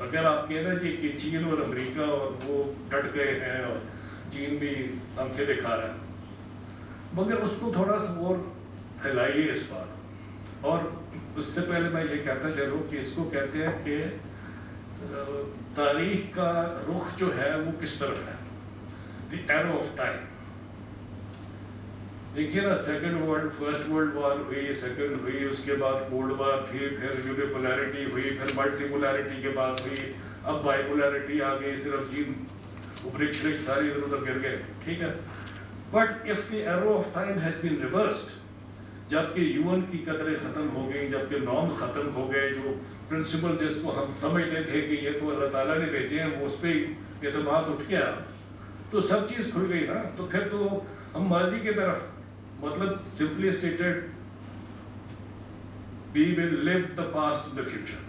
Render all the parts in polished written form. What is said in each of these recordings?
اگر آپ کہنا کہ چین اور امریکہ اور وہ ڈٹ گئے ہیں اور چین بھی آنکھیں دکھا رہا ہے، مگر اس کو تھوڑا سا اور پھیلائیے اس بات. اور اس سے پہلے میں یہ کہتا چلوں کہ اس کو کہتے ہیں کہ تاریخ کا رخ جو ہے وہ کس طرف ہے، دی ایرو آف ٹائم. دیکھیے نا، فرسٹ ورلڈ وار ہوئی، سیکنڈ ہوئی، اس کے بعد کولڈ وار تھی، پھر یونیپولرٹی ہوئی، پھر ملٹی پولرٹی کے بعد ہوئی، اب بائی پولرٹی آ گئی، صرف چین اوپری چھلک ساری ادھر ادھر گر گئے. ٹھیک ہے، but if the arrow of time has been reversed, جبکہ یون کی قدریں ختم ہو گئیں، جبکہ نارمز ختم ہو گئے، جو پرنسپل جس کو ہم سمجھتے تھے کہ یہ تو اللہ تعالیٰ نے بھیجے ہیں، وہ اس پہ اعتماد اٹھ گیا، تو سب چیز کھل گئی نا. تو پھر تو ہم ماضی کی طرف، مطلب simply stated we will live the past in the future.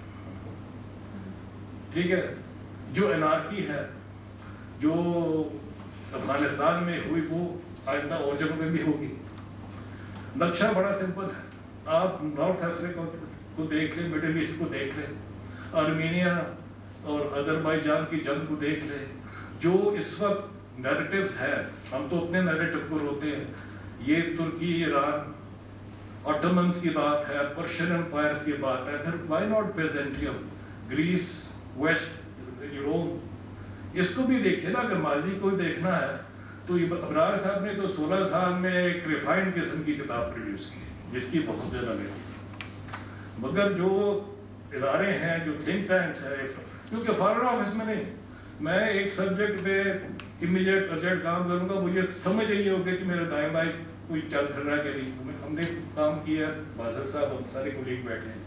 ٹھیک ہے، جو انارکی ہے جو افغانستان میں ہوئی وہ آئندہ اور جگہوں میں بھی ہوگی. نقشہ بڑا سمپل ہے، آپ نارتھ افریقہ کو دیکھ لیں، مڈل ایسٹ کو دیکھ لیں، آرمینیا اور آذربائیجان کی جنگ کو دیکھ لیں. جو اس وقت نیریٹیوز ہے، ہم تو اپنے نیریٹیو کو روتے ہیں، یہ ترکی، ایران، آٹومنز کی بات ہے، پرشین امپائرز کی بات ہے، پھر why not Byzantium, Greece, west Europe, اس کو بھی دیکھیں نا. اگر ماضی کو دیکھنا ہے تو ابرار صاحب نے تو 16 سال میں ایک ریفائنڈ قسم کی کتاب پروڈیوس کی جس کی بہت زیادہ نہیں، مگر جو ادارے ہیں، جو تھنک ٹینکس ہیں، کیونکہ فارن آفس میں نہیں، میں ایک سبجیکٹ پہ امیڈیٹ ارجنٹ کام کروں گا، مجھے سمجھ نہیں ہوگا کہ میرے دائیں بائیں کوئی چل پھر رہا ہے کہ نہیں. ہم نے کام کیا، باسط صاحب ہم سارے کولیگ بیٹھے ہیں.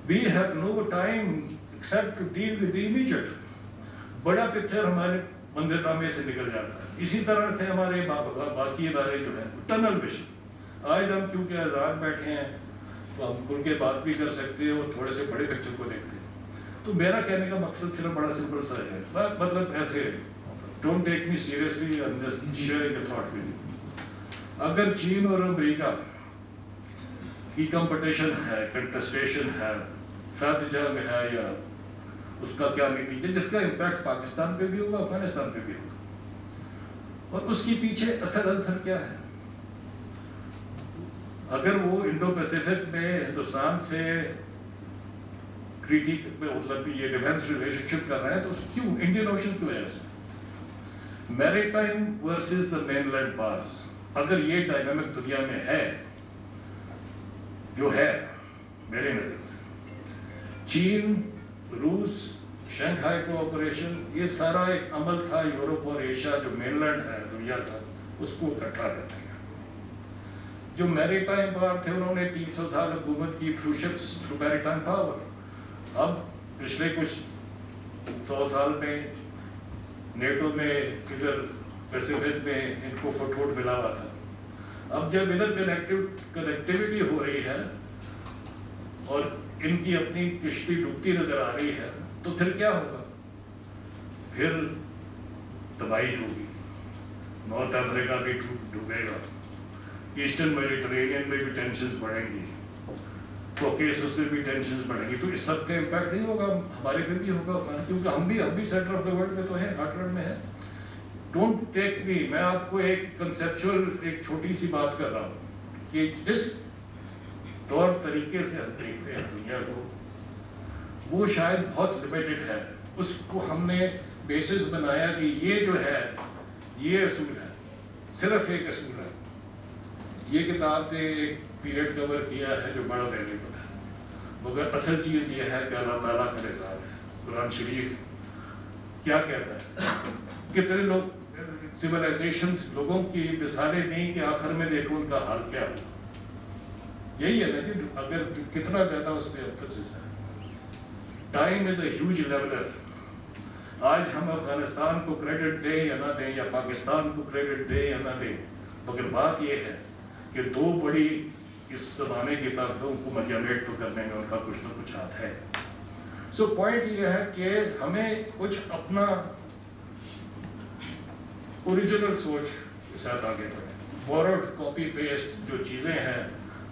We have no time except to deal with the immediate. بڑا پکچر ہمارے منظر نامے سے نکل جاتا ہے. اسی طرح سے ہمارے باقی ادارے جو ہیں ٹنل ویژن. آج ہم کیونکہ آزاد بیٹھے ہیں تو ہم کھل کے بات بھی کر سکتے ہیں اور تھوڑے سے بڑے پکچر کو دیکھتے ہیں. تو میرا کہنے کا مقصد صرف بڑا سمپل سا ہے، مطلب ایسے don't take me seriously, I am just sharing a thought with you. اگر چین اور امریکہ کی کمپٹیشن ہے، کنٹسٹیشن ہے، سرد جنگ ہے، یا اس کا کیا نتیجہ، جس کا امپیکٹ پاکستان پہ بھی ہوگا، افغانستان پہ بھی ہوگا، اور اس کے پیچھے اصل عنصر کیا ہے. اگر وہ انڈو پیسیفک میں ہندوستان سے ٹریٹی میں مطلب یہ ڈیفینس ریلیشن شپ کر رہے ہیں، تو کیوں انڈین اوشن کی وجہ سے maritime versus the mainland powers. اگر یہ ڈائنامک دنیا میں ہے جو ہے میرے نظر میں، چین، روس، شنگھائی کوآپریشن، یہ سارا ایک عمل تھا یورپ اور ایشیا جو مین لینڈ ہے دنیا کا، اس کو اکٹھا کرنے کا. جو میری ٹائم پاور تھے انہوں نے 300 سال حکومت کی تھرو شپس، تھرو میری ٹائم پاور. اب پچھلے کچھ 100 سال میں نیٹو میں ادھر پیسیفک میں ان کو فٹ ہوٹ ملا ہوا تھا. اب جب ادھر کنیکٹیوٹی ہو رہی ہے اور ان کی اپنی کشتی ڈوبتی نظر آ رہی ہے، تو پھر کیا ہوگا؟ پھر تباہی ہوگی. نارتھ افریقہ بھی ڈوبے گا، ایسٹرن میڈیٹرینین میں بھی ٹینشنز بڑھیں گی، کوکیسس میں بھی ٹینشنز بڑھیں گی. تو اس سب کا امپیکٹ نہیں ہوگا ہمارے پہ بھی ہوگا، کیونکہ ہم بھی سینٹر آف دا ورلڈ میں تو ہیں، ہارٹ رینڈ میں ہیں. ڈونٹ ٹیک می، میں آپ کو ایک کنسیپچول ایک چھوٹی سی بات کر رہا ہوں کہ جس طور طریقے سے ہم دیکھتے ہیں دنیا کو، وہ شاید بہت لمیٹڈ ہے. اس کو ہم نے بیسس بنایا کہ یہ جو ہے یہ اصول ہے، صرف ایک اصول ہے. یہ کتاب نے ایک پیریڈ کور کیا ہے جو بڑا ویلیبل ہے، مگر اصل چیز یہ ہے کہ اللہ تعالیٰ کا نظام ہے. قرآن شریف کیا کہتا ہے؟ کتنے لوگ سیولائزیشنز لوگوں کی مثالیں نہیں کہ آخر میں دیکھو ان کا حال کیا ہوا. یہی ہے نا جی، اگر کتنا زیادہ اس پہ ایمفسس ہے. Time is a huge leveller. آج ہم افغانستان کو کریڈٹ دیں یا نہ دیں، یا پاکستان کو کریڈٹ دیں یا نہ دیں، مگر بات یہ ہے کہ دو بڑی اس زمانے کی طاقتوں کو مجموعیت کرنے میں ان کا کچھ نہ کچھ ہاتھ ہے. سو پوائنٹ یہ ہے کہ ہمیں کچھ اپنا اوریجنل سوچ کے ساتھ آگے بڑھیں. بورڈ کاپی پیسٹ جو چیزیں ہیں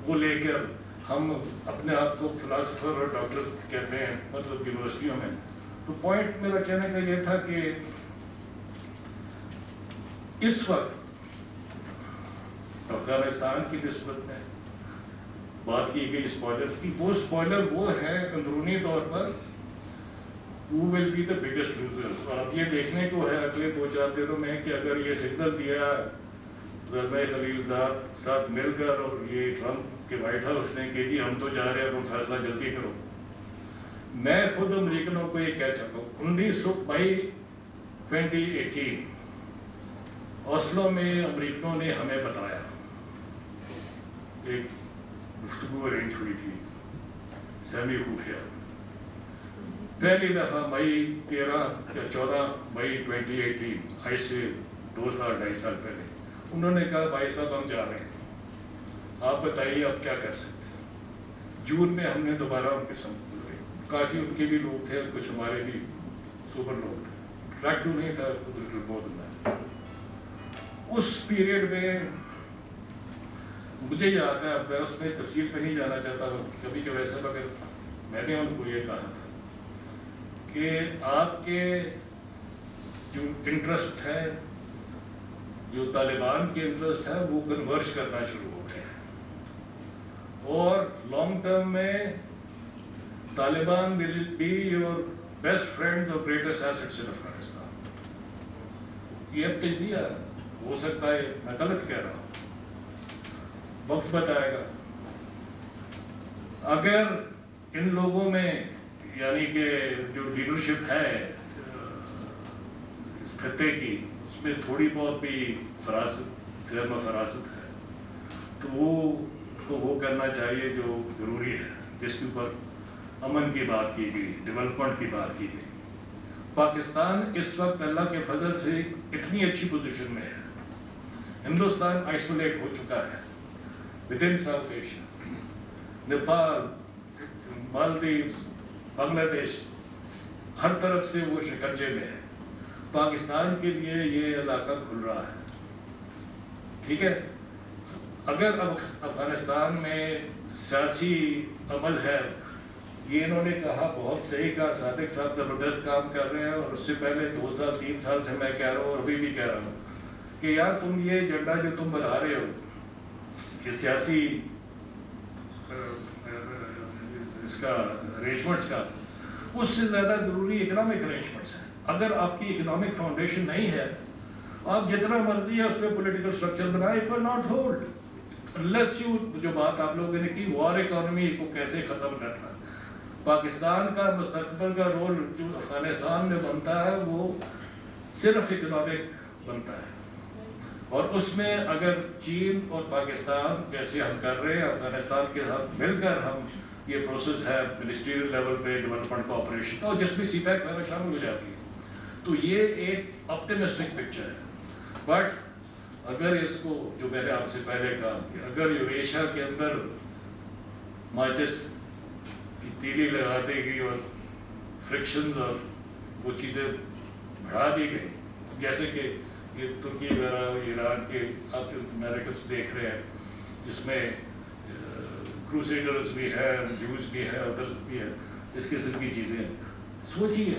وہ لے کر ہم اپنے آپ کو فلاسفر اور ڈاکٹرز کہتے ہیں مطلب یونیورسٹیوں میں. تو پوائنٹ میرا کہنے کا یہ تھا کہ اس وقت افغانستان کی نسبت میں بات کی گئی اسپوائلرز کی، وہ اسپوائلر وہ ہے اندرونی طور پر who will be the biggest losers. اور اب یہ دیکھنے کو ہے اگلے 2-4 دنوں میں کہ اگر یہ سگنل دیا زلمہ خلیل زاد ساتھ مل کر اور یہ ٹرمپ کے وائٹ ہاؤس نے کہ جی ہم تو جا رہے ہیں تم فیصلہ جلدی کرو. میں خود امریکنوں کو یہ کہہ چکا ہوں 19 مئی 2018 اوسلو میں امریکنوں نے ہمیں بتایا، ایک گفتگو ارینج ہوئی تھی سیمی خفیہ، پہلی دفعہ مئی 13 یا 14 مئی 2018 آج سے 2-2.5 سال پہلے انہوں نے کہا بھائی صاحب ہم جا رہے ہیں، آپ بتائیے آپ کیا کر سکتے ہیں. جون میں ہم نے دوبارہ ان کے ساتھ بلائے، کافی ان کے بھی لوگ تھے، کچھ ہمارے بھی سپر لوگ تھے، ٹریک ٹو نہیں تھا بہت میں. اس پیریڈ میں مجھے یاد ہے، میں اس میں تفصیل پہ نہیں جانا چاہتا ہوں کبھی کہ ویسے مگر میں نے ان کو یہ کہا تھا کہ آپ کے جو انٹرسٹ ہے، جو طالبان کے انٹرسٹ ہے وہ کنورج کرنا شروع ہو گئے ہیں، اور لانگ ٹرم میں Taliban will be your best friends اور گریٹسٹ ایسٹس ان افغانستان. یہ اب تجزیہ ہو سکتا ہے میں غلط کہہ رہا ہوں، وقت بتائے گا. اگر ان لوگوں میں یعنی کہ جو لیڈرشپ ہے اس خطے کی اس میں تھوڑی بہت بھی فراست غیر فراست ہے تو وہ کرنا چاہیے جو ضروری ہے، جس کے اوپر امن کی بات کی گئی، ڈیولپمنٹ کی بات کی گئی. پاکستان اس وقت اللہ کے فضل سے اتنی اچھی پوزیشن میں ہے، ہندوستان آئسولیٹ ہو چکا ہے within south Asia, Nepal, Maldives, Bangladesh, ہر طرف سے وہ شکنجے میں ہے. پاکستان کے لیے یہ علاقہ کھل رہا ہے. ٹھیک ہے، اگر اب افغانستان میں سیاسی عمل ہے، یہ انہوں نے کہا بہت صحیح کہا، صادق صاحب زبردست کام کر رہے ہیں، اور اس سے پہلے 2-3 سال سے میں کہہ رہا ہوں اور ابھی بھی کہہ رہا ہوں کہ یار تم یہ ایجنڈا جو تم بنا رہے ہو کہ سیاسی اس کا ارینجمنٹس کا، اس سے زیادہ ضروری اکنامک ارینجمنٹس ہیں. اگر آپ کی اکنامک فاؤنڈیشن نہیں ہے، آپ جتنا مرضی ہے اس پہ پولیٹیکل اسٹرکچر بنائیں، it will not hold unless you جو بات آپ لوگوں نے کی وار اکانومی کو کیسے ختم کرنا. پاکستان کا مستقبل کا رول جو افغانستان میں بنتا ہے وہ صرف اکنامک بنتا ہے، اور اس میں اگر چین اور پاکستان جیسے ہم کر رہے ہیں افغانستان کے ساتھ مل کر ہم یہ پروسیس ہے منسٹریل لیول پہ ڈیولپمنٹ کوآپریشن کا، اور جس میں سی پیک میں شامل ہو جاتی ہے، تو یہ ایک آپٹیمسٹک پکچر ہے. بٹ اگر اس کو جو میں نے آپ سے پہلے کہا کہ اگر یوریشیا کے اندر ماچس کی تیلی لگا دی گئی اور فرکشنز اور وہ چیزیں بڑھا دی گئی، جیسے کہ یہ ترکی وغیرہ ایران کے آپ نیریٹوز دیکھ رہے ہیں جس میں کروسیڈرز بھی ہے، جوز بھی ہے، ادرز بھی ہے، اس قسم کی چیزیں. سوچیے،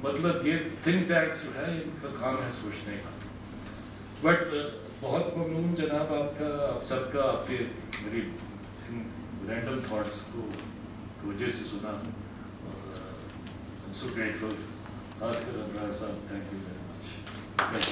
مطلب یہ تھنک ٹینکس جو ہے ان کا کام ہے سوچنے کا. بٹ بہت ممنون جناب آپ کا، آپ سب کا، آپ کے میری رینڈم تھاٹس کو توجہ سے سنا، اور سو گریٹفل. خاص کر ابرار صاحب، تھینک یو ویری مچ.